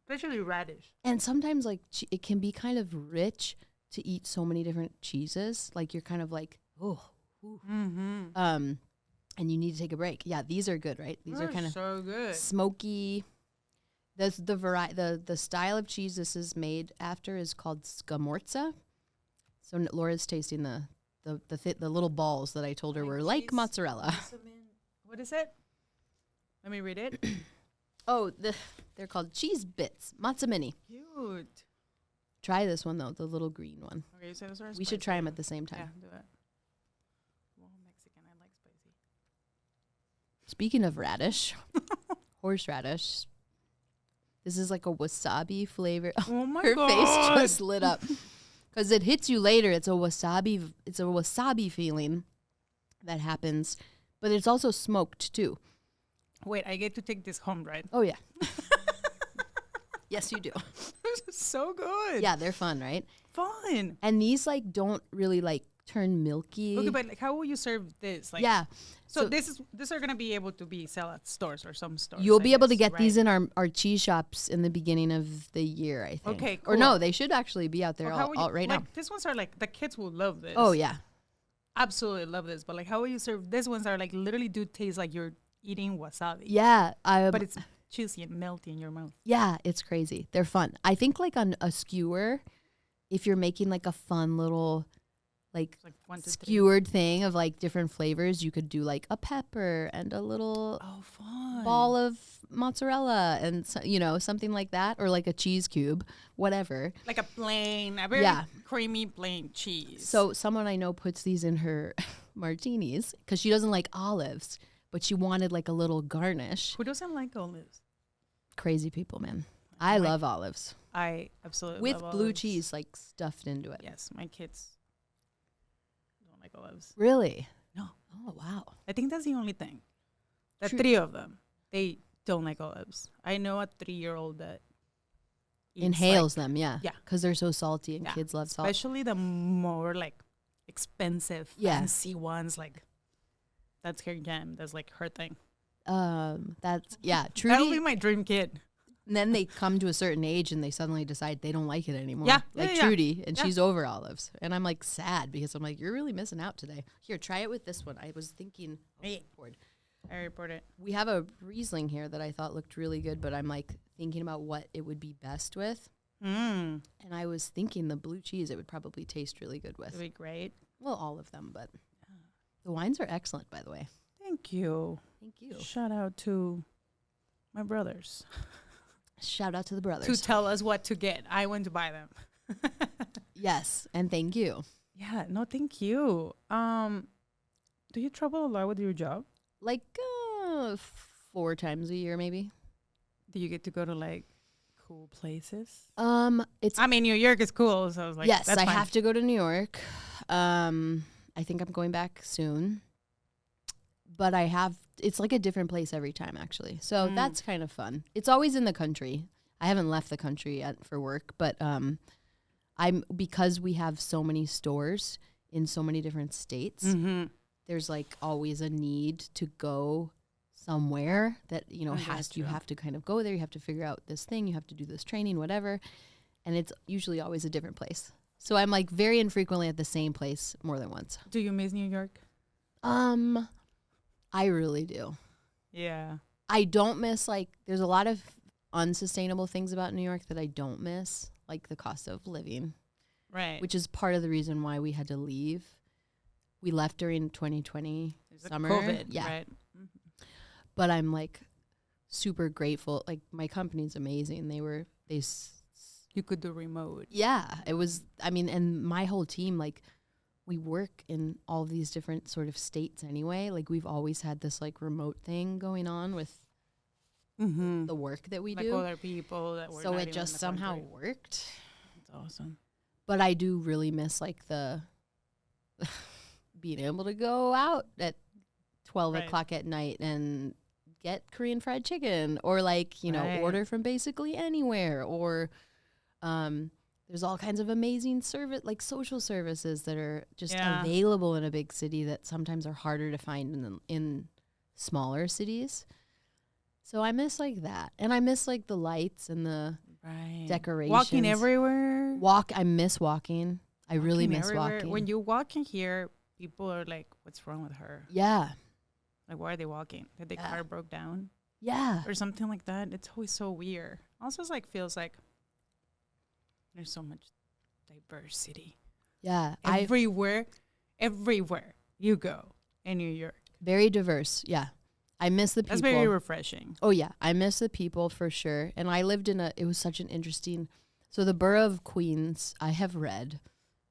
especially radish. And sometimes like it can be kind of rich to eat so many different cheeses. Like you're kind of like, and you need to take a break. Yeah, these are good, right? These are kind of so good. Smoky. The style of cheese this is made after is called scamorza. So Laura's tasting the little balls that I told her were like mozzarella. What is it? Let me read it. They're called cheese bits, matzo mini. Cute. Try this one though, the little green one. Okay, so those are we should try them at the same time. Yeah, do it. Well, Mexican, I like spicy. Speaking of radish, horseradish. This is like a wasabi flavor. Oh my Her God. face just lit up because it hits you later. It's a wasabi feeling that happens, but it's also smoked too. Wait, I get to take this home, right? Oh, yeah. Yes, you do. So good. Yeah, they're fun, right? Fun. And these like don't really like turn milky. Okay, but like, how will you serve this? Like, yeah. So these are gonna be able to be sell at stores or some stores. You'll I be able to guess, get these right? in our cheese shops in the beginning of the year, I think. Okay, Or no, cool. they should actually be out there Well, how will you- right like, now. These ones are like the kids will love this. Oh, yeah. Absolutely love this. But like, how will you serve? These ones are like literally do taste like you're eating wasabi. Yeah. But it's juicy and melty in your mouth. Yeah, it's crazy. They're fun. I think like on a skewer, if you're making like a fun little like It's like 1 to 3. skewered thing of like different flavors, you could do like a pepper and a little Oh, fun. ball of mozzarella and something like that, or like a cheese cube, whatever. Like a very Yeah. creamy plain cheese. So someone I know puts these in her martinis because she doesn't like olives, but she wanted like a little garnish. Who doesn't like olives? Crazy people, man. I love olives I absolutely with love blue olives. cheese like stuffed into it. Yes, my kids don't like olives. Really? No. Oh wow. I think that's the only thing. The True. 3 of them, they don't like olives. I know a 3-year-old that eats, Inhales them, yeah. Yeah. Because they're so salty and Yeah. kids love salt. especially the more like expensive, Yeah. fancy ones. Like that's her jam. That's like her thing. That's yeah. That would be Trudy. my dream kid. And then they come to a certain age and they suddenly decide they don't like it anymore. Yeah, Like yeah. Trudy, and Yeah. she's over olives. And I'm like sad because I'm like, you're really missing out today. Here, try it with this one. I was thinking, Hey. bored. I report it. We have a Riesling here that I thought looked really good, but I'm like thinking about what it would be best with. Mm, And I was thinking the blue cheese it would probably taste really good that'd with. be great. Well, all of them, but the wines are excellent, by the way. Thank you. Thank you. Shout out to my brothers Shout out to the to brothers. tell us what to get. I went to buy them. Yes, and thank you. Yeah, no, thank you. Do you travel a lot with your job? Like 4 times a year, maybe. Do you get to go to like cool places? It's I mean, New York is cool, so I was like, yes, that's I fine. have to go to New York. I think I'm going back soon. But it's like a different place every time, actually. So that's kind of fun. It's always in the country. I haven't left the country yet for work, but because we have so many stores in so many different states, Mm-hmm. there's like always a need to go somewhere that, you Gotcha. have to kind of go there. You have to figure out this thing. You have to do this training, whatever. And it's usually always a different place. So I'm like very infrequently at the same place more than once. Do you miss New York? I really do. Yeah. I don't miss there's a lot of unsustainable things about New York that I don't miss, like the cost of living, Right. which is part of the reason why we had to leave. We left during 2020 There's a summer. COVID, Yeah. right? But I'm like super grateful. Like my company's amazing. You could do remote. Yeah, it was, and my whole team, like we work in all these different sort of states anyway. Like we've always had this like remote thing going on with Mm-hmm. the work that we Like do. other people that were So not it even just in the somehow country. worked. That's awesome. But I do really miss like the being able to go out at 12 Right. o'clock at night and get Korean fried chicken, or like, Right. order from basically anywhere, or there's all kinds of amazing social services that are just Yeah. available in a big city that sometimes are harder to find in smaller cities. So I miss like that. And I miss like the lights and the Right. decorations. Walking everywhere. I miss walking. I really Walking miss everywhere. walking. When you walk in here, people are like, "What's wrong with her? Yeah. Like, why are they walking? Did their Yeah. car broke down Yeah. or something like that?" It's always so weird. Also, it's like feels like there's so much diversity Yeah. everywhere you go in New York. Very diverse. Yeah. I miss the people. That's very refreshing. Oh yeah, I miss the people for sure. And I lived it was such an interesting, so the borough of Queens, I have read,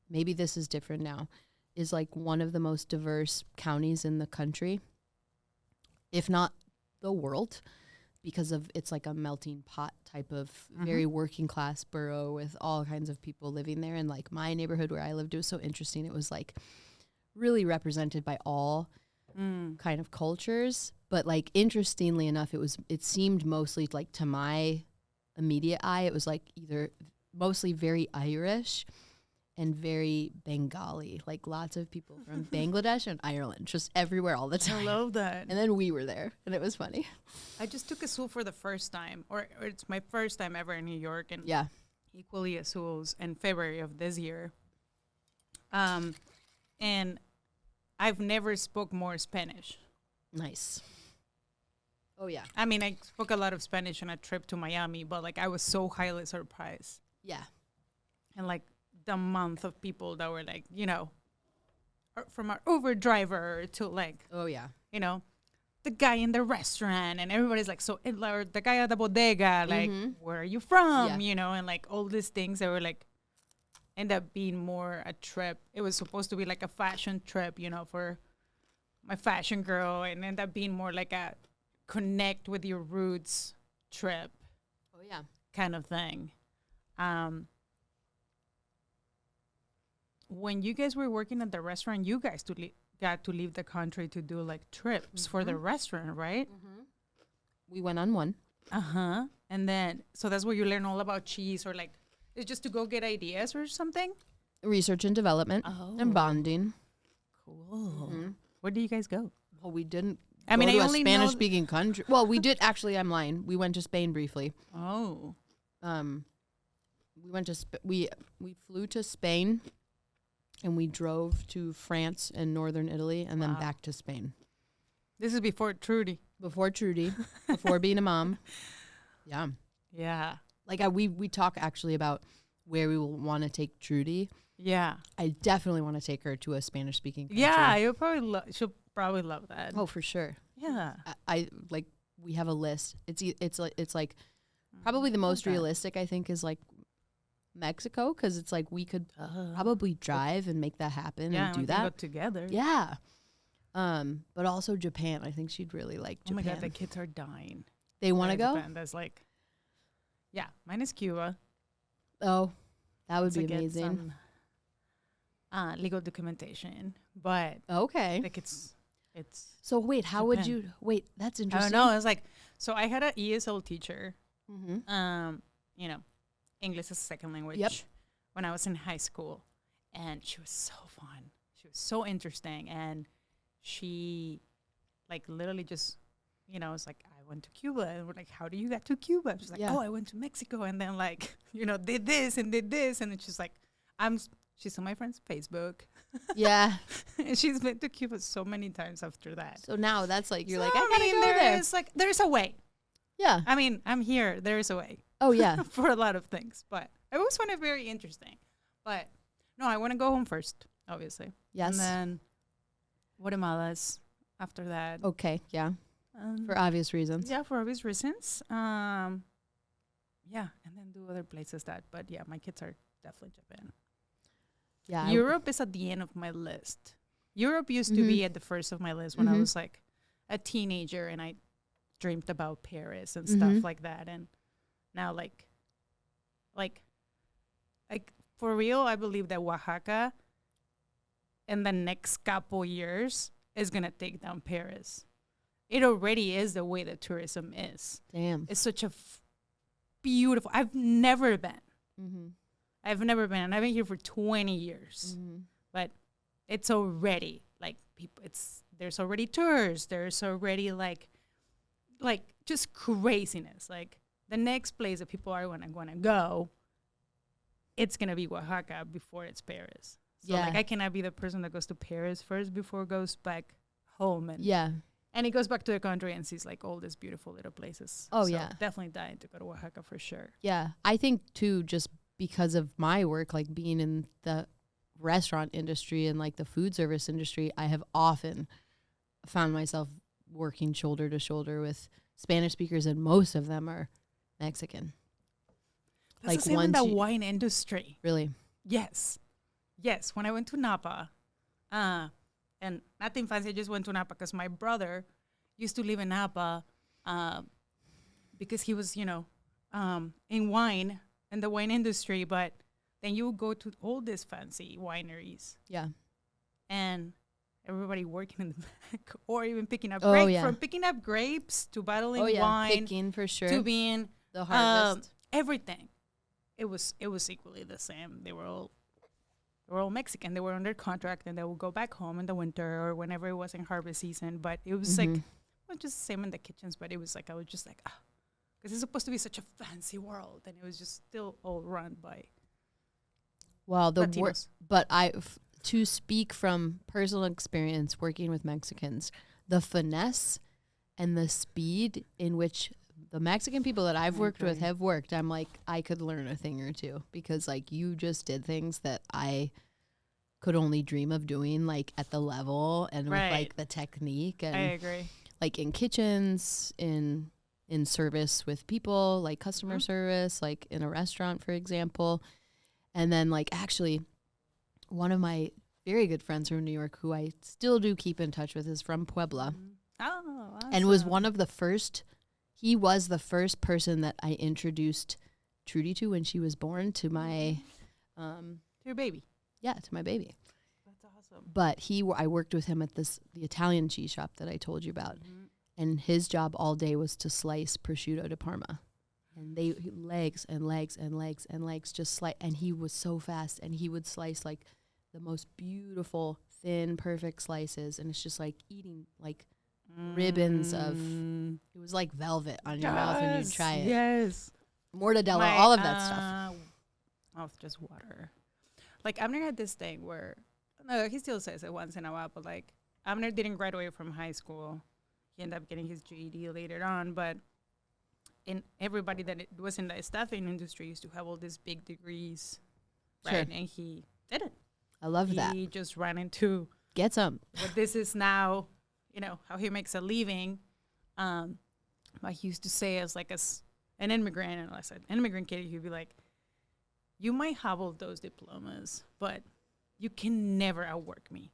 maybe this is different now, is like one of the most diverse counties in the country, if not the world, because of it's like a melting pot type of very working class borough with all kinds of people living there. And like my neighborhood where I lived, it was so interesting. It was like really represented by all kind of cultures, but like interestingly enough, it seemed mostly like to my immediate eye, it was like either mostly very Irish and very Bengali, like lots of people from Bangladesh and Ireland, just everywhere all the I time. love that. And then we were there, and it was funny. I just took Azul for the first time, or it's my first time ever in New York, and Yeah. equally Azul's in February of this year. And I've never spoke more Spanish. Nice. Oh, yeah. I mean, I spoke a lot of Spanish on a trip to Miami, but like I was so highly surprised. Yeah. And like the month of people that were like, you know, from our Uber driver to like, Oh, yeah. you know, the guy in the restaurant, and everybody's like, so, or the guy at the bodega, like, where are you from? Yeah. You know, and like all these things that were like, end up being more a trip. It was supposed to be like a fashion trip, you know, for my fashion girl, and end up being more like a connect with your roots trip Oh, yeah. kind of thing. When you guys were working at the restaurant, you guys got to leave the country to do like trips for the restaurant, right? We went on one. Uh-huh. And then, so that's where you learn all about cheese, or like, it's just to go get ideas or something? Research and development and bonding. Cool. Where do you guys go? Well, we didn't I mean, go to I a only know Spanish-speaking country. Well, we did. Actually, I'm lying. We went to Spain briefly. Oh. We went to we flew to Spain, and we drove to France and northern Italy, and then back to Spain. This is before Trudy. Before Trudy, before being a mom. Yeah. Yeah. Like we talk actually about where we will want to take Trudy. Yeah. I definitely want to take her to a Spanish-speaking country. Yeah, she'll probably love that. Oh, for sure. Yeah. I like. We have a list. It's like probably the most realistic. I think is like Mexico, because it's like we could probably drive and make that happen and do we that can go together. Yeah. But also Japan. I think she'd really like Oh Japan. my God, the kids are dying. They want to go? Japan. That's like, yeah, mine is Cuba. Oh, that would To be get amazing. some, legal documentation, but Okay. like it's. So wait, how would Japan. you wait? That's I interesting. don't know. It's like, so I had an ESL teacher. Mm-hmm. You know, English as a second language. Yep. When I was in high school, and she was so fun. She was so interesting, and she, like, literally just, you know, it's like, I went to Cuba, and we're like, how do you get to Cuba? She's like, Yeah. oh, I went to Mexico, and then like, you know, did this, and then she's like, she's on my friend's Facebook. Yeah. And she's been to Cuba so many times after that. So now that's like you're So, like I gotta go there there. is, like, there's a way. Yeah. I mean, I'm here. There's a way. Oh yeah. For a lot of things, but I always find it very interesting. But no, I want to go home first, obviously. Yes. And then Guatemala's after that. Okay. Yeah. For obvious reasons. Yeah, for obvious reasons. Yeah, and then do other places but yeah, my kids are definitely Japan. Yeah. Europe is at the end of my list. Europe used to be at the first of my list when I was like a teenager, and I dreamed about Paris and stuff like that. And now like for real, I believe that Oaxaca in the next couple years is going to take down Paris. It already is the way that tourism is. Damn. It's such a beautiful, I've never been. Mm-hmm. I've never been, and I've been here for 20 years. But it's already like people. There's already tours. There's already like just craziness. Like the next place that people are gonna go, it's gonna be Oaxaca before it's Paris. So Yeah. like I cannot be the person that goes to Paris first before goes back home and Yeah. and he goes back to the country and sees like all these beautiful little places. Oh, So yeah. definitely dying to go to Oaxaca for sure. Yeah. I think too, just because of my work, like being in the restaurant industry and like the food service industry, I have often found myself working shoulder to shoulder with Spanish speakers, and most of them are Mexican. That's Like the same in the once you- wine industry. Really? Yes. When I went to Napa, and nothing fancy, I just went to Napa because my brother used to live in Napa because he was, in the wine industry. But then you would go to all these fancy wineries Yeah. and everybody working in the back or even picking up Oh, grapes. yeah. From picking up grapes to bottling Oh yeah. wine Picking for sure. to being the harvest. everything. It was equally the same. They were all Mexican. They were under contract, and they would go back home in the winter or whenever it was in harvest season. But it was like, not just the same in the kitchens, but it was like, I was just like, because it's supposed to be such a fancy world, and it was just still all run by Well, Latinos. But to speak from personal experience working with Mexicans, the finesse and the speed in which the Mexican people that I've worked with have worked, I'm like, I could learn a thing or two, because like you just did things that I could only dream of doing, like at the level and with like the technique. And I agree. Like in kitchens, in service with people, like customer service, like in a restaurant, for example. And then like actually one of my very good friends from New York who I still do keep in touch with is from Puebla. Oh, awesome. And was one of the first, he was the first person that I introduced Trudy to when she was born, to my to your baby. Yeah, to my baby. That's awesome. But I worked with him at the Italian cheese shop that I told you about. And his job all day was to slice prosciutto di Parma. And legs and legs and legs and legs, just slice. And he was so fast, and he would slice like the most beautiful, thin, perfect slices. And it's just like eating like ribbons of, it was like velvet on your mouth when you try it. Yes. Mortadella, all of that stuff. Mouth just water. Like Abner had this thing where, no, he still says it once in a while, but like Abner didn't graduate from high school. He ended up getting his GED later on, but everybody that was in the staffing industry used to have all these big degrees, right? Sure. And he didn't. I love that. He just ran into Get some. what this is now, how he makes a living. Like he used to say as an immigrant, and as an immigrant kid, he'd be like, you might have all those diplomas, but you can never outwork me.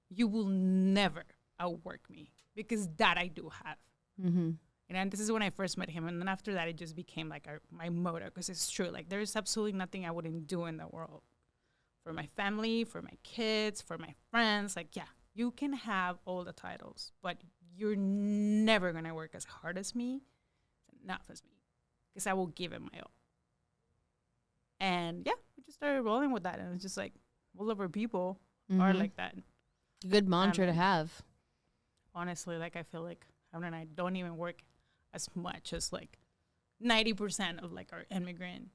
You will never outwork me, because that I do have. Mm-hmm. And this is when I first met him. And then after that, it just became like my motto, because it's true. Like there's absolutely nothing I wouldn't do in the world for my family, for my kids, for my friends. Like, yeah, you can have all the titles, but you're never going to work as hard as me, enough as me, because I will give it my all. And yeah, we just started rolling with that. And it's just like, all of our people are like that. Good mantra to have. Honestly, like I feel like Abner and I don't even work as much as like 90% of like our immigrant,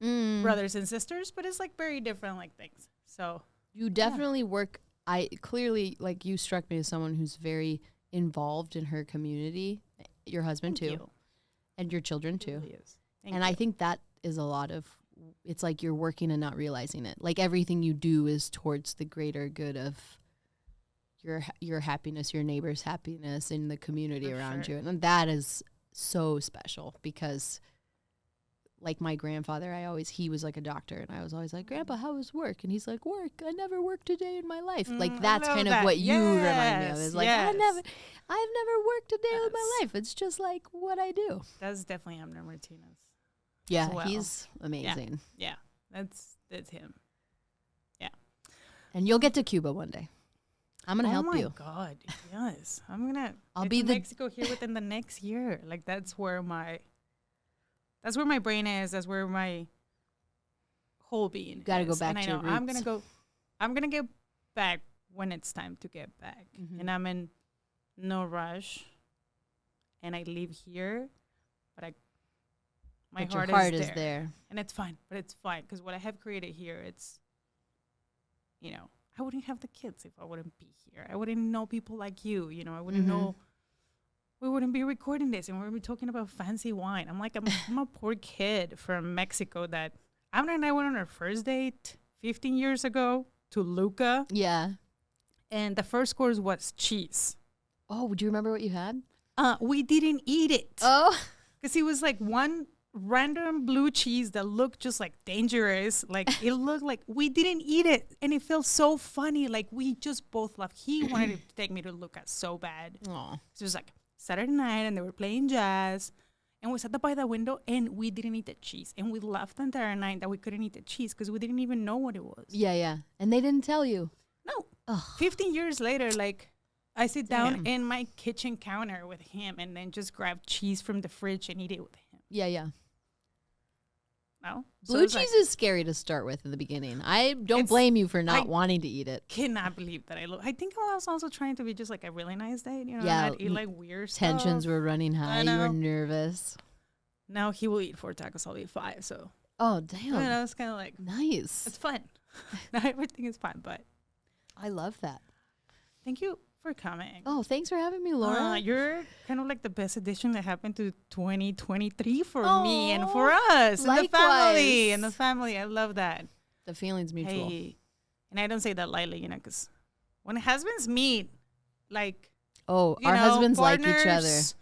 brothers and sisters, but it's like very different like things. So you definitely work. I clearly, like, you struck me as someone who's very involved in her community. Your husband Thank too, you. and your children too. Really is. Thank And you. I think that is a lot of. It's like you're working and not realizing it. Like everything you do is towards the greater good of your happiness, your neighbor's happiness, in the community For around sure. you. And that is so special, because like my grandfather, he was like a doctor, and I was always like, Grandpa, how was work? And he's like, work, I never worked a day in my life. Like I that's love kind that. of what you remind me of, is like, Yes. I've never worked a day in my Yes. life. It's just like what I do. That's definitely Abner Martinez. Yeah, well. he's amazing. Yeah, that's him. And you'll get to Cuba one day. I'm gonna help you. Oh my God, yes. I'll get be to the- Mexico here within the next year. Like that's where my brain is. That's where my whole being Gotta go is. back and I to your know I'm roots. gonna get back when it's time to get back. Mhm. And I'm in no rush. And I live here, but my But heart, your heart is is there. And it's fine, but it's fine, because what I have created here, it's, I wouldn't have the kids if I wouldn't be here. I wouldn't know people like you, I wouldn't know, we wouldn't be recording this, and we would be talking about fancy wine. I'm like, I'm a poor kid from Mexico that Abner and I went on our first date 15 years ago to Luca, Yeah. and the first course was cheese. Oh, do you remember what you had? We didn't eat it. Oh. Because it was like one random blue cheese that looked just like dangerous. Like it looked like we didn't eat it. And it felt so funny. Like we just both laughed. He wanted to take me to Lucas so bad. Oh. So it was like Saturday night and they were playing jazz. And we sat by the window and we didn't eat the cheese. And we laughed the entire night that we couldn't eat the cheese because we didn't even know what it was. Yeah, yeah. And they didn't tell you. No. Ugh. 15 years later, like I sit down Damn. in my kitchen counter with him and then just grab cheese from the fridge and eat it with him. Yeah, yeah. No. Blue cheese is scary to start with in the beginning. I don't blame you for not wanting to eat it. Cannot believe that I think I was also trying to be just like a really nice date, you know, Yeah, not eat like weird Tensions stuff. were running high. You were nervous. Now he will eat 4 tacos, I'll eat 5. So, Oh, damn. you know, it's kind of like, Nice. it's fun. Not everything is fun, but I love that. thank you for coming. Oh, thanks for having me, Laura. You're kind of like the best addition that happened to 2023 for me and for us and the family. And the family. I love that. The feeling's mutual. Hey, and I don't say that lightly, you know, because when husbands meet, like, Oh, you our know, husbands like each other. partners,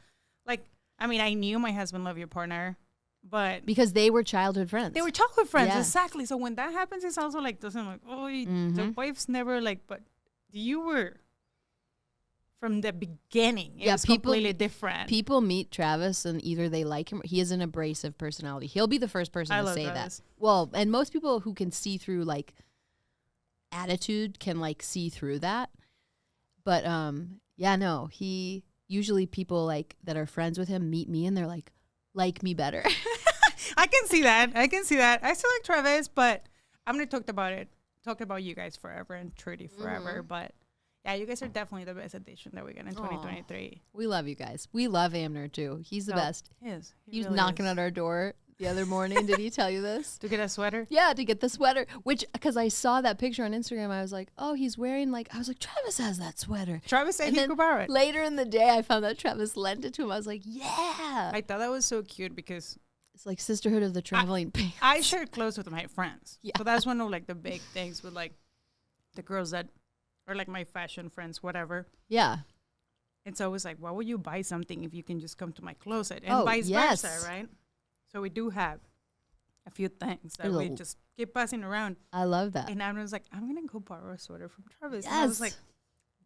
like, I mean, I knew my husband loved your partner, but Because they were childhood friends. they were childhood friends. Yeah. Exactly. So when that happens, it's also like, doesn't like, oh, the wife's never like, but you were from the beginning. It was completely different. People meet Travis and either they like him or he has an abrasive personality. He'll be the first person to say Travis. that. Well, and most people who can see through like attitude can like see through that. But yeah, no, he usually people like that are friends with him meet me and they're like me better. I can see that. I still like Travis, but I'm gonna talk about you guys forever and Trudy forever. But yeah, you guys are definitely the best addition that we get in 2023. We love you guys. We love Amner too. He's the best. He is. He was knocking at our door the other morning. Did he tell you this? To get a sweater? Yeah, to get the sweater. Which, because I saw that picture on Instagram, I was like, oh, he's wearing I was like, Travis has that sweater. Travis said And he then could borrow it. Later in the day, I found that Travis lent it to him. I was like, yeah. I thought that was so cute because It's like Sisterhood of the Traveling Pants. I share clothes with my friends. Yeah. So that's one of like the big things with like the girls that are like my fashion friends, whatever. Yeah. It's always like, why would you buy something if you can just come to my closet? And vice yes. versa, right? So we do have a few things that There's we just keep passing around. I love that. And I was like, I'm going to go borrow a sweater from Travis. And I was like,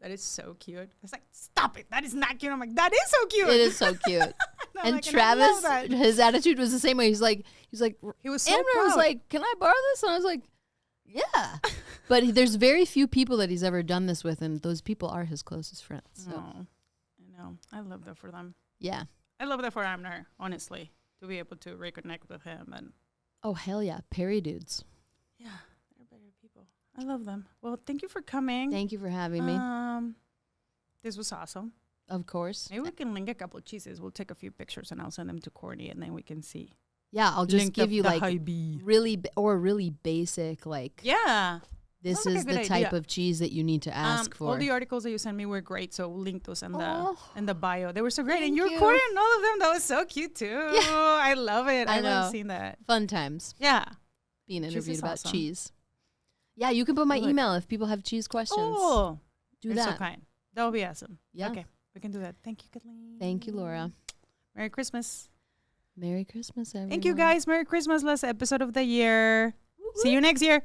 that is so cute. I was like, stop it. That is not cute. I'm like, that is so cute. It is so cute. And like, Travis, and I love that. his attitude was the same way. He's like, he was so Amner was proud. like, can I borrow this? And I was like, yeah. But there's very few people that he's ever done this with, and those people are his closest friends. So. Oh, I know. I love that for them. Yeah. I love that for Amner, honestly, to be able to reconnect with him. And Oh, hell yeah. Perry dudes. yeah, they're better people. I love them. Well, thank you for coming. Thank you for having me. This was awesome. Of course. Maybe we can link a couple of cheeses. We'll take a few pictures and I'll send them to Courtney, and then we can see. Yeah, I'll just Link give up you the like high B. really basic, like, Yeah. this sounds like is a the good type idea. of cheese that you need to ask for. All the articles that you sent me were great, so we'll link those in Oh. the bio. They were so great, and Thank you're you. quoting all of them. That was so cute too. Yeah. I love it. I I love know. seeing that. Fun times Yeah. being Cheese interviewed is about awesome. cheese. Yeah, you can put my Do it. email if people have cheese questions. Oh, Do you're that. so kind. That would be awesome. Yeah. Okay, we can do that. Thank you, Kathleen. Thank you, Laura. Merry Christmas. Merry Christmas, everyone. Thank you, guys. Merry Christmas. Last episode of the year. See you next year.